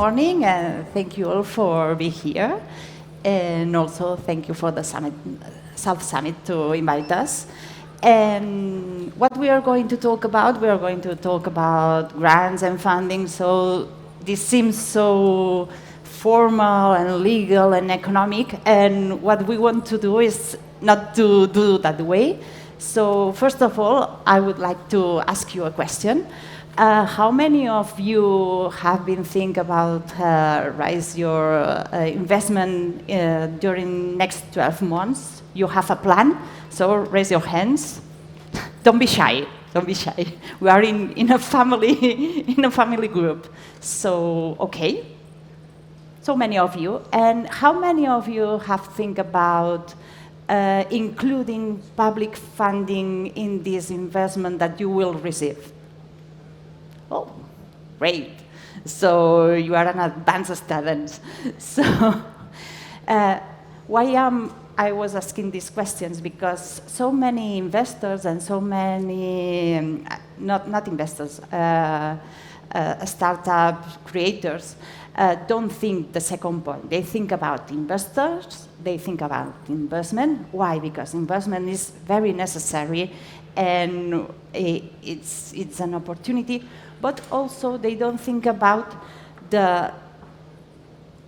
morning, and thank you all for being here. And also thank you for the summit, South Summit to invite us. And what we are going to talk about, we are going to talk about grants and funding. So this seems so formal and legal and economic. And what we want to do is not to do that way. So first of all, I would like to ask you a question. How many of you have been thinking about raise your investment during next 12 months? You have a plan, so raise your hands. Don't be shy. Don't be shy. We are in a family in a family group. So okay. So many of you. And how many of you have think about including public funding in this investment that you will receive? Oh, great. So you are an advanced student. So I was asking these questions because so many investors and so many, not investors, startup creators don't think the second point. They think about investors, they think about investment. Why? Because investment is very necessary and it's an opportunity, but also they don't think about the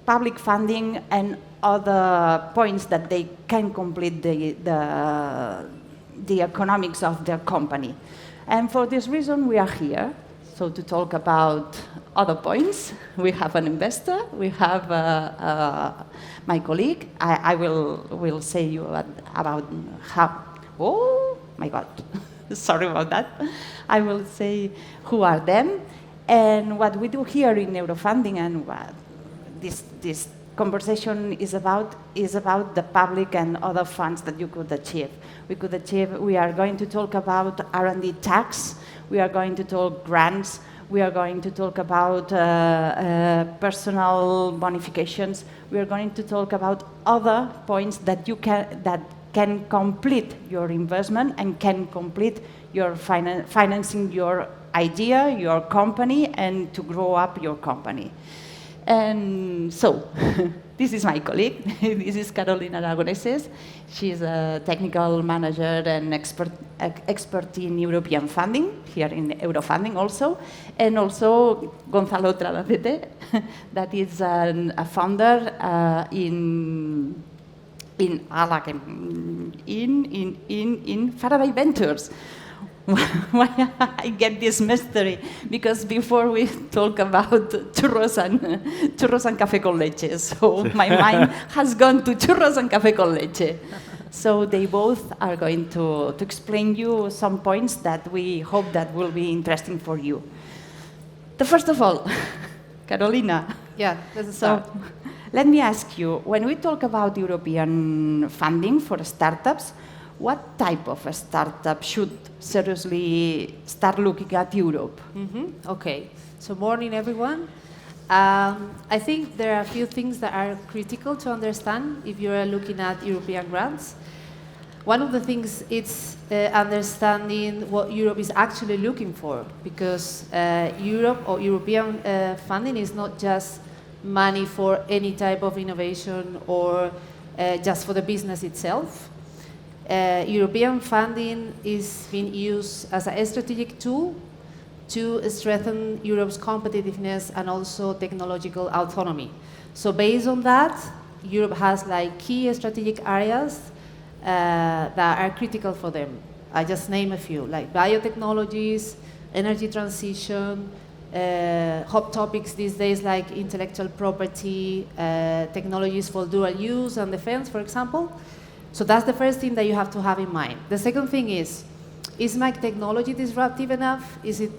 public funding and other points that they can complete the economics of their company. And for this reason, we are here. So to talk about other points, we have an investor, we have my colleague. I will say you about how, oh my God, sorry about that. I will say who are them and what we do here in Eurofunding and what this conversation is about the public and other funds that you could achieve. We are going to talk about R&D tax, we are going to talk grants, we are going to talk about personal bonifications, we are going to talk about other points that can complete your investment and can complete your financing your idea, your company, and to grow up your company. And so, this is my colleague. This is Carolina Aragoneses. She's a technical manager and expert in European funding, here in Eurofunding also. And also Gonzalo Tradacete, that is a founder in Faraday Ventures. Why I get this mystery? Because before we talk about churros and café con leche, so my mind has gone to churros and café con leche. So they both are going to explain you some points that we hope that will be interesting for you. The first of all, Carolina. Yeah, let's start. So, let me ask you, when we talk about European funding for startups, what type of a startup should seriously start looking at Europe? Okay, so morning everyone. I think there are a few things that are critical to understand if you're looking at European grants. One of the things is understanding what Europe is actually looking for, because Europe or European funding is not just money for any type of innovation or just for the business itself. European funding is being used as a strategic tool to strengthen Europe's competitiveness and also technological autonomy. So based on that, Europe has like key strategic areas that are critical for them. I just name a few, like biotechnologies, energy transition, hot topics these days like intellectual property, technologies for dual use and defense, for example. So that's the first thing that you have to have in mind. The second thing is my technology disruptive enough? Is it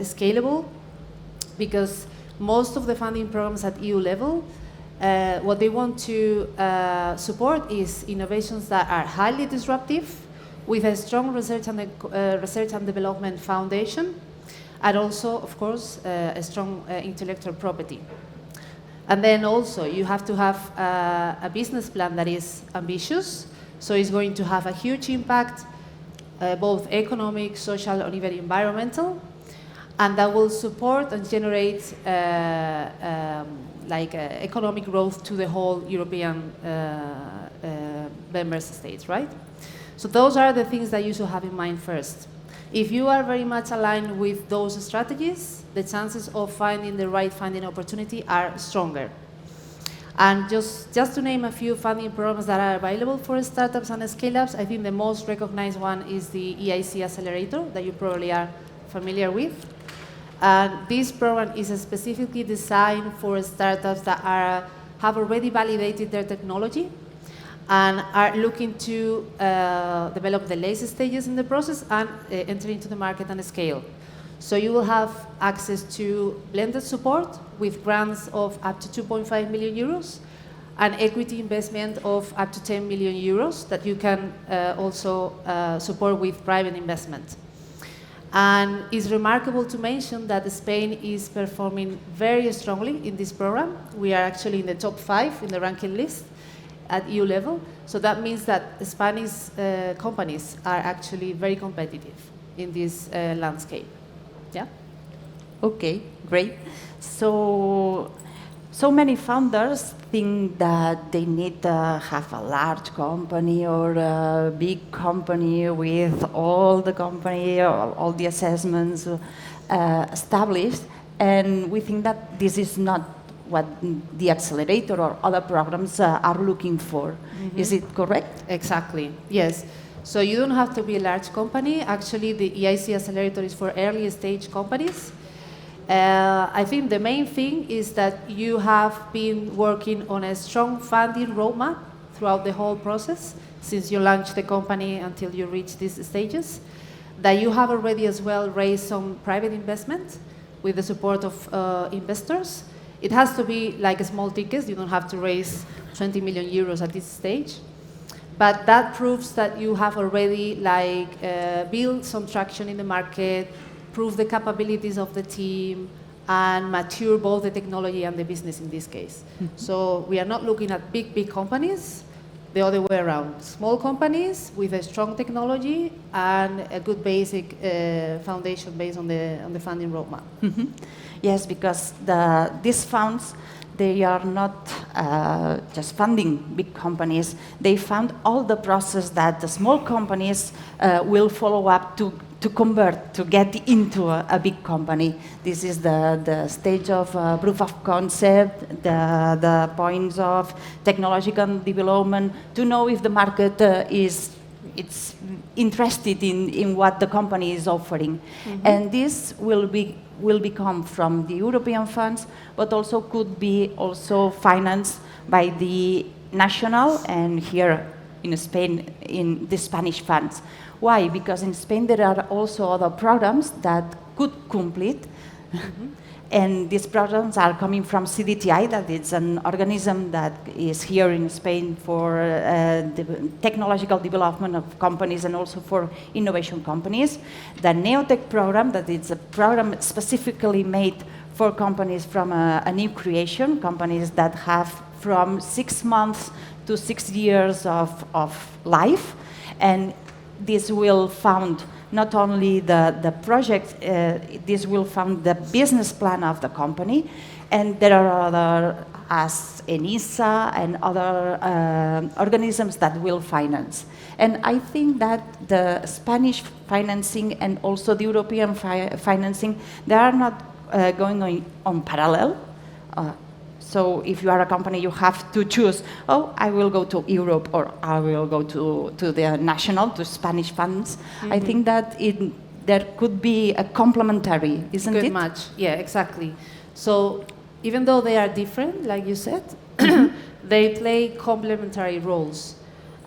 scalable? Because most of the funding programs at EU level, what they want to support is innovations that are highly disruptive, with a strong research and development foundation, and also, of course, a strong intellectual property. And then also, you have to have a business plan that is ambitious, so it's going to have a huge impact, both economic, social, and even environmental. and that will support and generate economic growth to the whole European member states, right? So those are the things that you should have in mind first. If you are very much aligned with those strategies, the chances of finding the right funding opportunity are stronger. And just to name a few funding programs that are available for startups and scale-ups, I think the most recognized one is the EIC Accelerator that you probably are familiar with. And this program is specifically designed for startups that have already validated their technology and are looking to develop the late stages in the process and enter into the market and scale. So you will have access to blended support with grants of up to 2.5 million euros and equity investment of up to 10 million euros that you can also support with private investment. And it's remarkable to mention that Spain is performing very strongly in this program. We are actually in the top 5 in the ranking list at EU level. So that means that Spanish companies are actually very competitive in this landscape. Yeah. Okay, great. So many founders think that they need to have a large company or a big company with all the assessments established, and we think that this is not what the accelerator or other programs are looking for. Mm-hmm. Is it correct? Exactly, yes. So you don't have to be a large company. Actually, the EIC Accelerator is for early stage companies. I think the main thing is that you have been working on a strong funding roadmap throughout the whole process, since you launched the company until you reach these stages, that you have already as well raised some private investment with the support of investors. It has to be like a small tickets. You don't have to raise 20 million euros at this stage. But that proves that you have already built some traction in the market, prove the capabilities of the team, and mature both the technology and the business in this case. Mm-hmm. So we are not looking at big companies, the other way around. Small companies with a strong technology and a good basic foundation based on the funding roadmap. Mm-hmm. Yes, because these funds, they are not just funding big companies. They fund all the process that the small companies will follow up to convert, to get into a big company. This is the stage of proof of concept, the points of technological development, to know if the market it's interested in what the company is offering. Mm-hmm. And this will become from the European funds, but also could be also financed by the national and here in Spain in the Spanish funds. Why? Because in Spain there are also other programs that could complete. Mm-hmm. And these programs are coming from CDTI, that is an organism that is here in Spain for the technological development of companies and also for innovation companies. The Neotech program, that is a program specifically made for companies from a new creation, companies that have from 6 months to 6 years of life. And this will fund not only the project, this will fund the business plan of the company, and there are other, as ENISA and other organisms that will finance. And I think that the Spanish financing and also the European financing, they are not going on parallel. So if you are a company, you have to choose, I will go to Europe or I will go to the national, to Spanish funds. Mm-hmm. I think that there could be a complementary, isn't it? Good match, yeah, exactly. So even though they are different, like you said, they play complementary roles.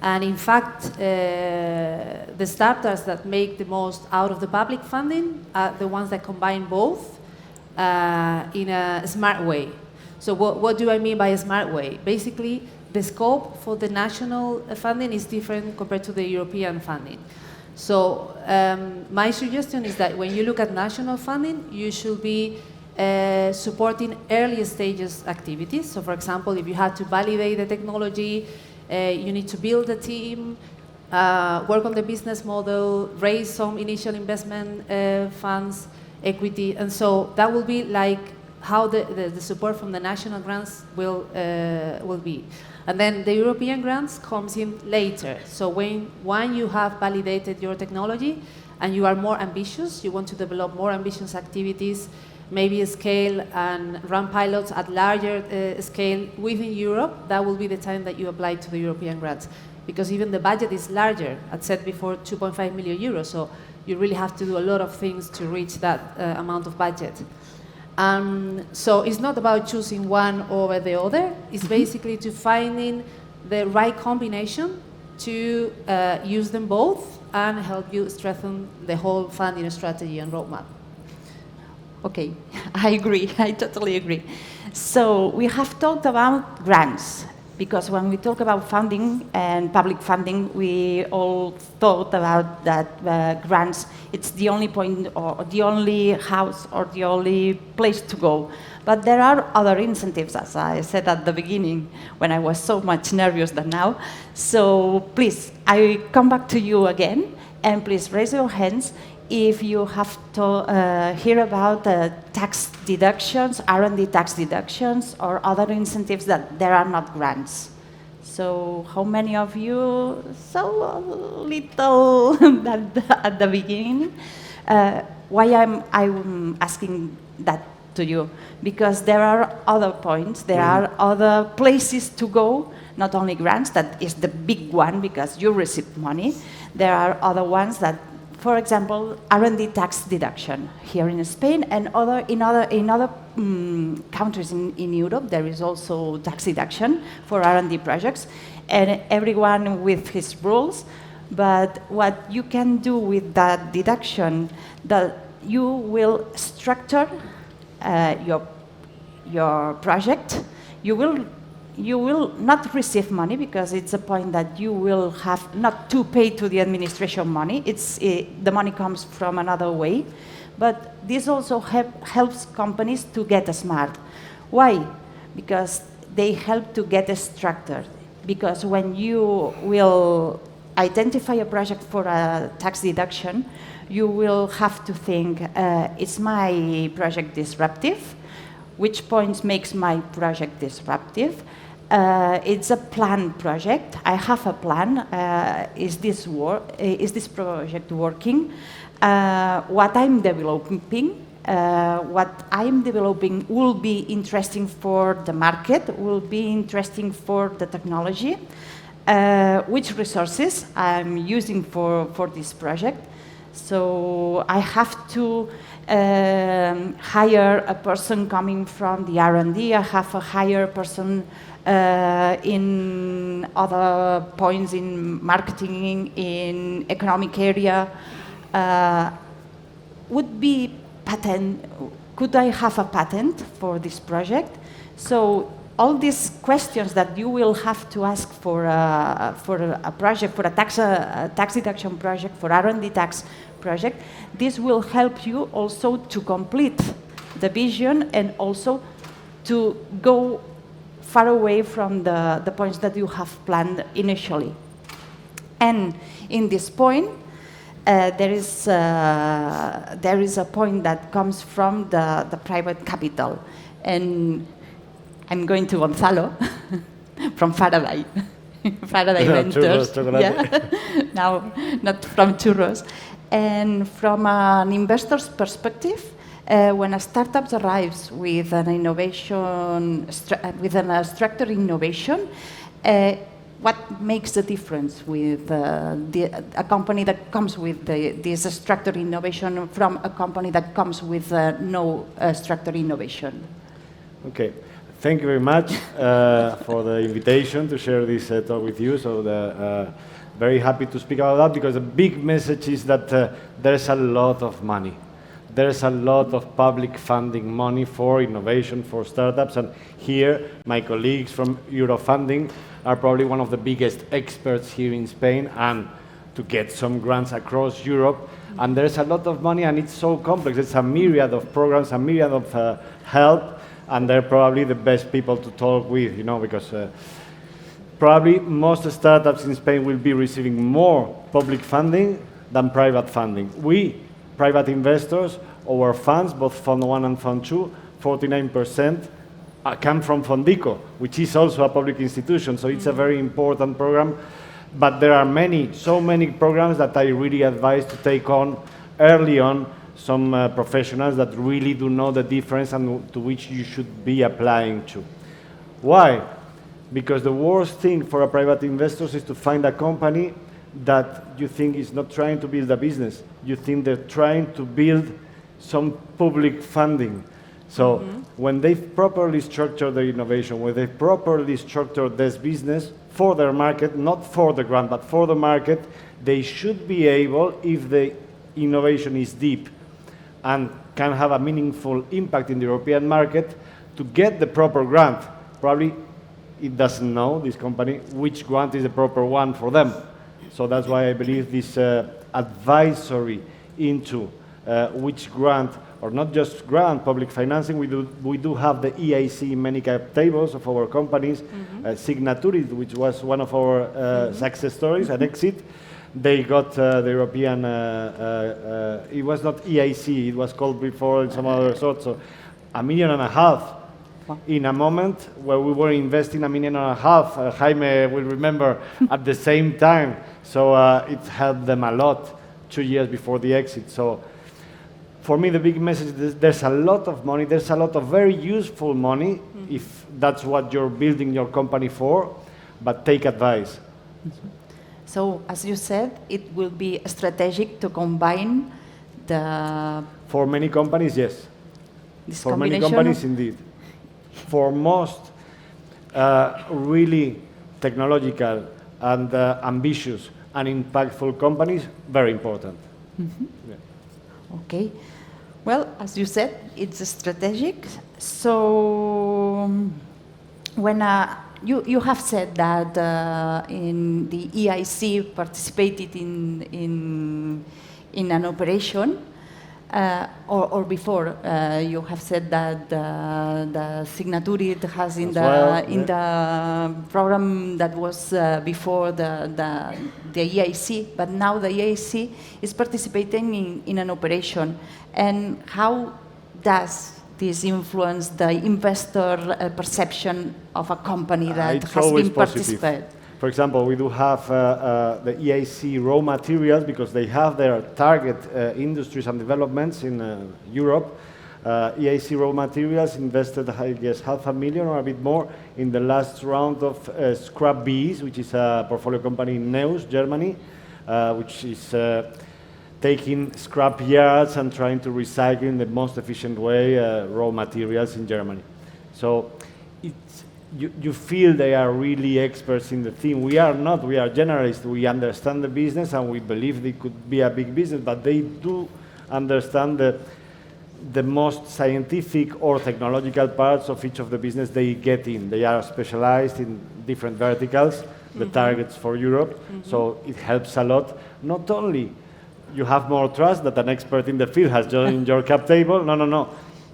And in fact, the startups that make the most out of the public funding are the ones that combine both in a smart way. So what do I mean by a smart way? Basically, the scope for the national funding is different compared to the European funding. So my suggestion is that when you look at national funding, you should be supporting early stages activities. So for example, if you have to validate the technology, you need to build a team, work on the business model, raise some initial investment funds. equity, and so that will be like how the support from the national grants will be. And then the European grants comes in later. So when you have validated your technology and you are more ambitious, you want to develop more ambitious activities, maybe scale and run pilots at larger scale within Europe, that will be the time that you apply to the European grants. Because even the budget is larger, as said before, 2.5 million euros, so you really have to do a lot of things to reach that amount of budget. So it's not about choosing one over the other, it's basically to finding the right combination to use them both and help you strengthen the whole funding strategy and roadmap. Okay, I agree, I totally agree. So we have talked about grants, because when we talk about funding and public funding, we all thought about that grants, it's the only point or the only house or the only place to go. But there are other incentives, as I said at the beginning, when I was so much nervous than now. So please, I come back to you again, and please raise your hands if you have to hear about tax deductions, R&D tax deductions, or other incentives that there are not grants. So how many of you so little at the beginning? Why I'm asking that to you? Because there are other points, there are other places to go, not only grants, that is the big one because you receive money. There are other ones that, for example, R&D tax deduction here in Spain and in other countries in Europe. There is also tax deduction for R&D projects, and everyone with his rules. But what you can do with that deduction, that you will structure your project. You will not receive money because it's a point that you will have not to pay to the administration money. The money comes from another way. But this also helps companies to get smart. Why? Because they help to get structured. Because when you will identify a project for a tax deduction, you will have to think, is my project disruptive? Which points makes my project disruptive? It's a planned project. I have a plan. Is this project working? What I'm developing, will be interesting for the market, will be interesting for the technology. Which resources I'm using for this project? So I have to hire a person coming from the R&D. I have to hire a person in other points in marketing, in economic area. Could I have a patent for this project? So all these questions that you will have to ask for a project, for a tax deduction project, for R&D tax project, this will help you also to complete the vision and also to go far away from the points that you have planned initially. And in this point, there is a point that comes from the private capital. And I'm going to Gonzalo from Faraday. Faraday Ventures. Yeah. Now, not from churros. And from an investor's perspective, when a startup arrives with an innovation, with a structured innovation, what makes the difference with a company that comes with this structured innovation from a company that comes with no structured innovation? Okay. Thank you very much for the invitation to share this talk with you. So very happy to speak about that, because the big message is that there's a lot of money. There's a lot of public funding money for innovation, for startups, and here my colleagues from Eurofunding are probably one of the biggest experts here in Spain, and to get some grants across Europe. And there's a lot of money, and it's so complex. It's a myriad of programs, a myriad of help, and they're probably the best people to talk with, because probably most startups in Spain will be receiving more public funding than private funding. We private investors, our funds, both Fund 1 and Fund 2, 49% come from Fondico, which is also a public institution, so it's a very important program. But there are so many programs that I really advise to take on early on, some professionals that really do know the difference and to which you should be applying to. Why? Because the worst thing for a private investor is to find a company that you think is not trying to build a business. You think they're trying to build some public funding. So when they've properly structured their innovation, when they properly structured this business for their market, not for the grant, but for the market, they should be able, if the innovation is deep and can have a meaningful impact in the European market, to get the proper grant. Probably it doesn't know, this company, which grant is the proper one for them. So that's why I believe this advisory into which grant, or not just grant, public financing, we do have the EIC many cap tables of our companies. Signaturid, which was one of our success stories, an exit. They got the European, it was not EIC, it was called before in some other sort, so $1.5 million. In a moment where we were investing $1.5 million, Jaime will remember, at the same time. So it helped them a lot 2 years before the exit. So for me, the big message is there's a lot of money, there's a lot of very useful money, if that's what you're building your company for, but take advice. So, as you said, it will be strategic to combine the... For many companies, yes. This For many combination companies, indeed. For most really technological and ambitious and impactful companies, very important. Yeah. Okay. Well, as you said, it's strategic. So when you have said that in the EIC participated in an operation, or before you have said that the Signaturid has in the program that was before the EIC, but now the EIC is participating in an operation. And how does this influence the investor perception of a company that It's has always been positive. participated? For example, we do have the EIC raw materials because they have their target industries and developments in Europe. EIC raw materials invested, I guess, $500,000 or a bit more in the last round of Scrap Bees, which is a portfolio company in Neuss, Germany, which is taking scrap yards and trying to recycle in the most efficient way raw materials in Germany. So you feel they are really experts in the theme. We are not, we are generalists. We understand the business and we believe they could be a big business, but they do understand the most scientific or technological parts of each of the business they get in. They are specialized in different verticals, the targets for Europe, so it helps a lot. Not only you have more trust that an expert in the field has joined your cap table, no.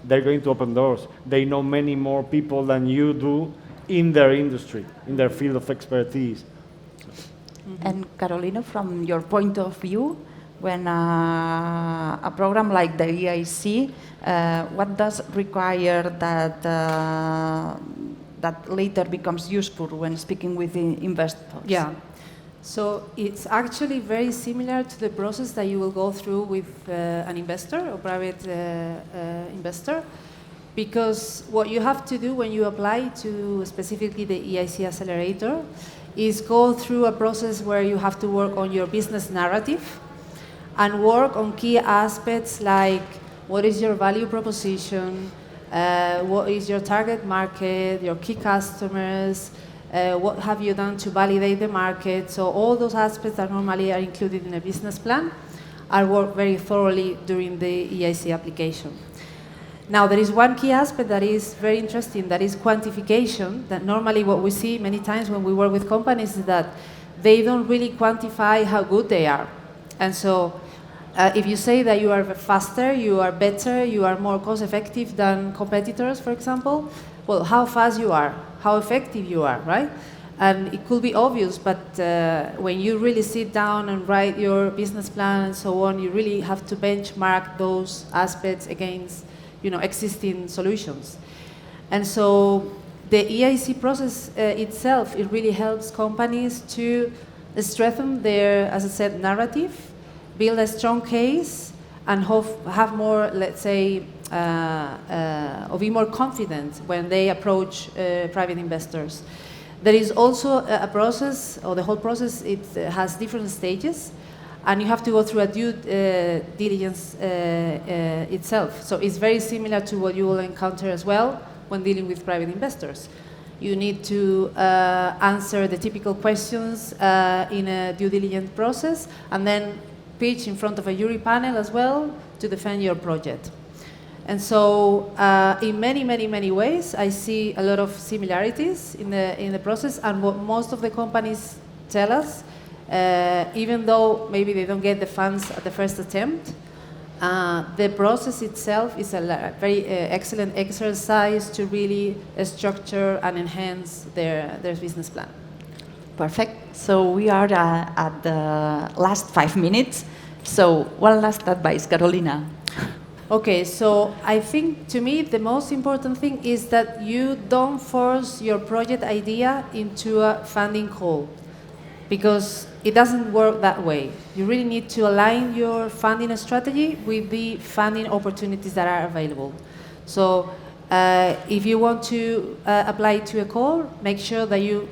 They're going to open doors. They know many more people than you do in their industry, in their field of expertise. And Carolina, from your point of view, when a program like the EIC, what does require that that later becomes useful when speaking with investors? Yeah. So it's actually very similar to the process that you will go through with an investor or private investor, because what you have to do when you apply to specifically the EIC Accelerator is go through a process where you have to work on your business narrative and work on key aspects like what is your value proposition, what is your target market, your key customers, what have you done to validate the market. So all those aspects that normally are included in a business plan are worked very thoroughly during the EIC application. Now, there is one key aspect that is very interesting, that is quantification, that normally what we see many times when we work with companies is that they don't really quantify how good they are. And so if you say that you are faster, you are better, you are more cost effective than competitors, for example, well, how fast you are, how effective you are, right? And it could be obvious, but when you really sit down and write your business plan and so on, you really have to benchmark those aspects against, existing solutions. And so the EIC process itself, it really helps companies to strengthen their, as I said, narrative, build a strong case, and have more, let's say, or be more confident when they approach private investors. There is also a process, or the whole process, it has different stages, and you have to go through a due diligence itself. So it's very similar to what you will encounter as well when dealing with private investors. You need to answer the typical questions in a due diligence process, and then pitch in front of a jury panel as well to defend your project. And so, in many, many, many ways, I see a lot of similarities in the process. And what most of the companies tell us, even though maybe they don't get the funds at the first attempt, the process itself is a very excellent exercise to really structure and enhance their business plan. Perfect. So we are at the last 5 minutes. So one last advice, Carolina. Okay, so I think to me the most important thing is that you don't force your project idea into a funding call, because it doesn't work that way. You really need to align your funding strategy with the funding opportunities that are available. So if you want to apply to a call, make sure that you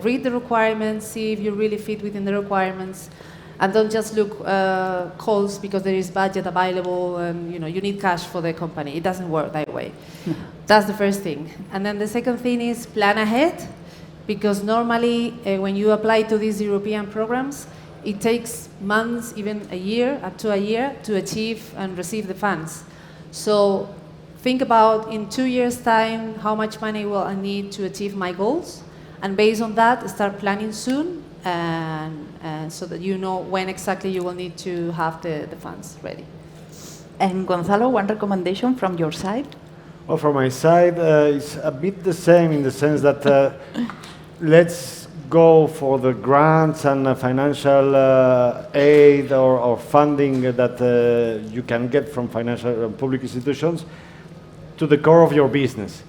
read the requirements, see if you really fit within the requirements, and don't just look calls because there is budget available and you need cash for the company. It doesn't work that way. That's the first thing. And then the second thing is plan ahead, because normally when you apply to these European programs, it takes months, even a year, up to a year, to achieve and receive the funds. So think about in 2 years' time, how much money will I need to achieve my goals? And based on that, start planning soon, and so that you know when exactly you will need to have the funds ready. And Gonzalo, one recommendation from your side? Well, from my side, it's a bit the same in the sense that let's go for the grants and financial aid or funding that you can get from financial public institutions to the core of your business.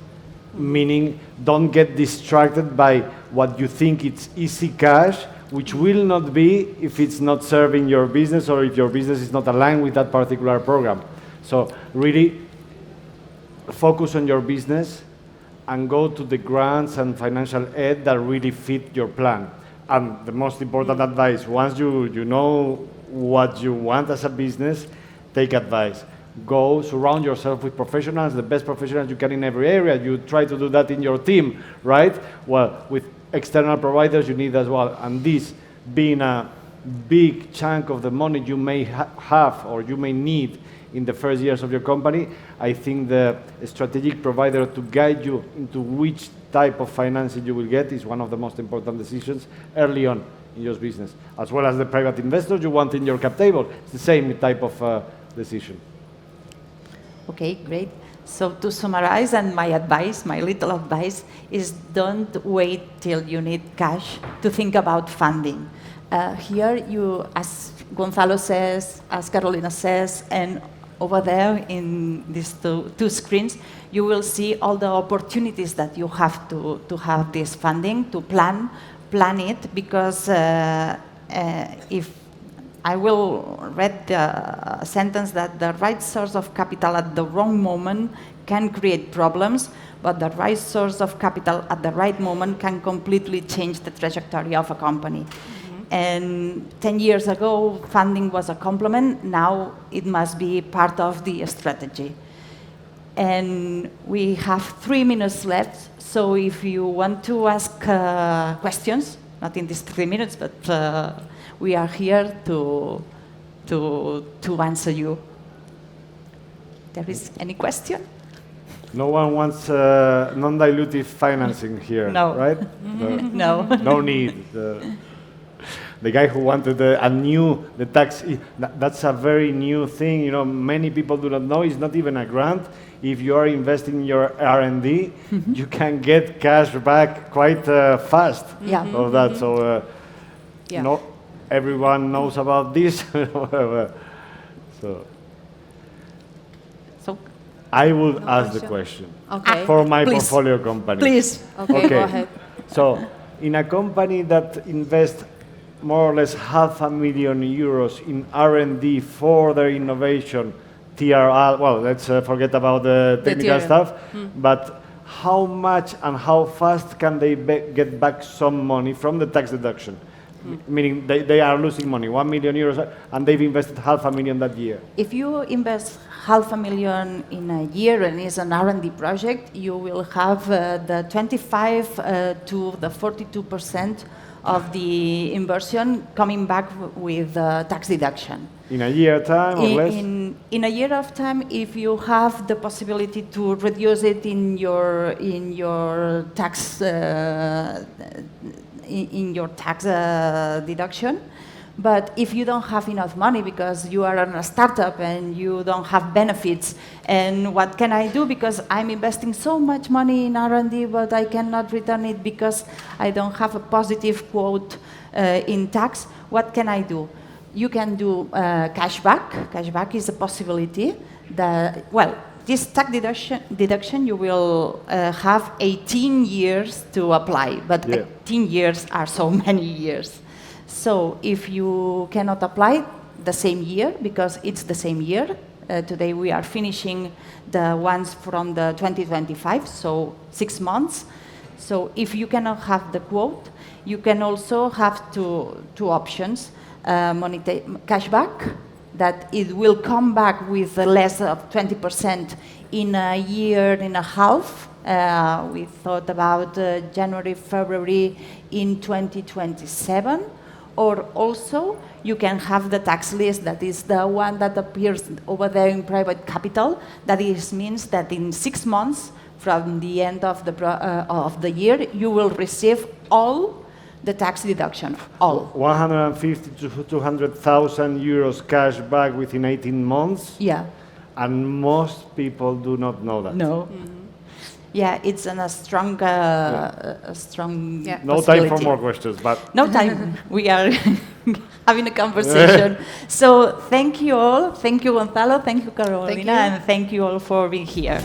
Meaning, don't get distracted by what you think it's easy cash, which will not be if it's not serving your business or if your business is not aligned with that particular program. So really focus on your business and go to the grants and financial aid that really fit your plan. And the most important advice, once you know what you want as a business, take advice. Go surround yourself with professionals, the best professionals you can in every area. You try to do that in your team, right? Well, with external providers you need as well. And this being a big chunk of the money you may have or you may need in the first years of your company, I think the strategic provider to guide you into which type of financing you will get is one of the most important decisions early on in your business. As well as the private investors you want in your cap table. It's the same type of decision. Okay, great. So to summarize, and my advice, my little advice, is don't wait till you need cash to think about funding. Here, you, as Gonzalo says, as Carolina says, and over there in these two screens, you will see all the opportunities that you have to have this funding, to plan it, because if I will read the sentence that the right source of capital at the wrong moment can create problems, but the right source of capital at the right moment can completely change the trajectory of a company. Mm-hmm. And 10 years ago, funding was a complement. Now it must be part of the strategy. And we have 3 minutes left, so if you want to ask questions, not in these 3 minutes, but we are here to answer you. There is any question? No one wants non-dilutive financing here, no. right? No. No need. the guy who wanted the tax, that's a very new thing. You know, many people do not know. It's not even a grant. If you are investing in your R&D, you can get cash back quite fast Yeah. of that. So, Yeah. not everyone knows about this. So, So, I would No ask the question? question Okay. for my Please. portfolio company. please. Okay, go ahead. So, in a company that invests more or less €500,000 in R&D for their innovation, TRL, well, let's forget about the technical TRL. stuff, but how much and how fast can they get back some money from the tax deduction? Meaning they are losing money, €1,000,000, and they've invested $500,000 that year. If you invest $500,000 in a year and it's an R&D project, you will have the 25 to the 42% of the inversion coming back with tax deduction. In a year time or less? In a year of time, if you have the possibility to reduce it in your tax deduction, but if you don't have enough money because you are in a startup and you don't have benefits, and what can I do because I'm investing so much money in R&D, but I cannot return it because I don't have a positive quote in tax, what can I do? You can do cashback. Cashback is a possibility. This tax deduction you will have 18 years to apply, but Yeah. 18 years are so many years. So if you cannot apply the same year, because it's the same year, today we are finishing the ones from the 2025, so 6 months. So if you cannot have the quote, you can also have two options. Cashback, that it will come back with less of 20% in a year and a half. We thought about January, February in 2027. Or also, you can have the tax list, that is the one that appears over there in private capital. That means that in 6 months from the end of the year, you will receive all the tax deduction, all. 150 to 200,000 euros cash back within 18 months, Yeah. and most people do not know that. No. Yeah, it's a strong Yeah. No time for more questions, but No time. We are having a conversation. So thank you all. Thank you, Gonzalo. Thank you, Carolina. you. And thank you all for being here.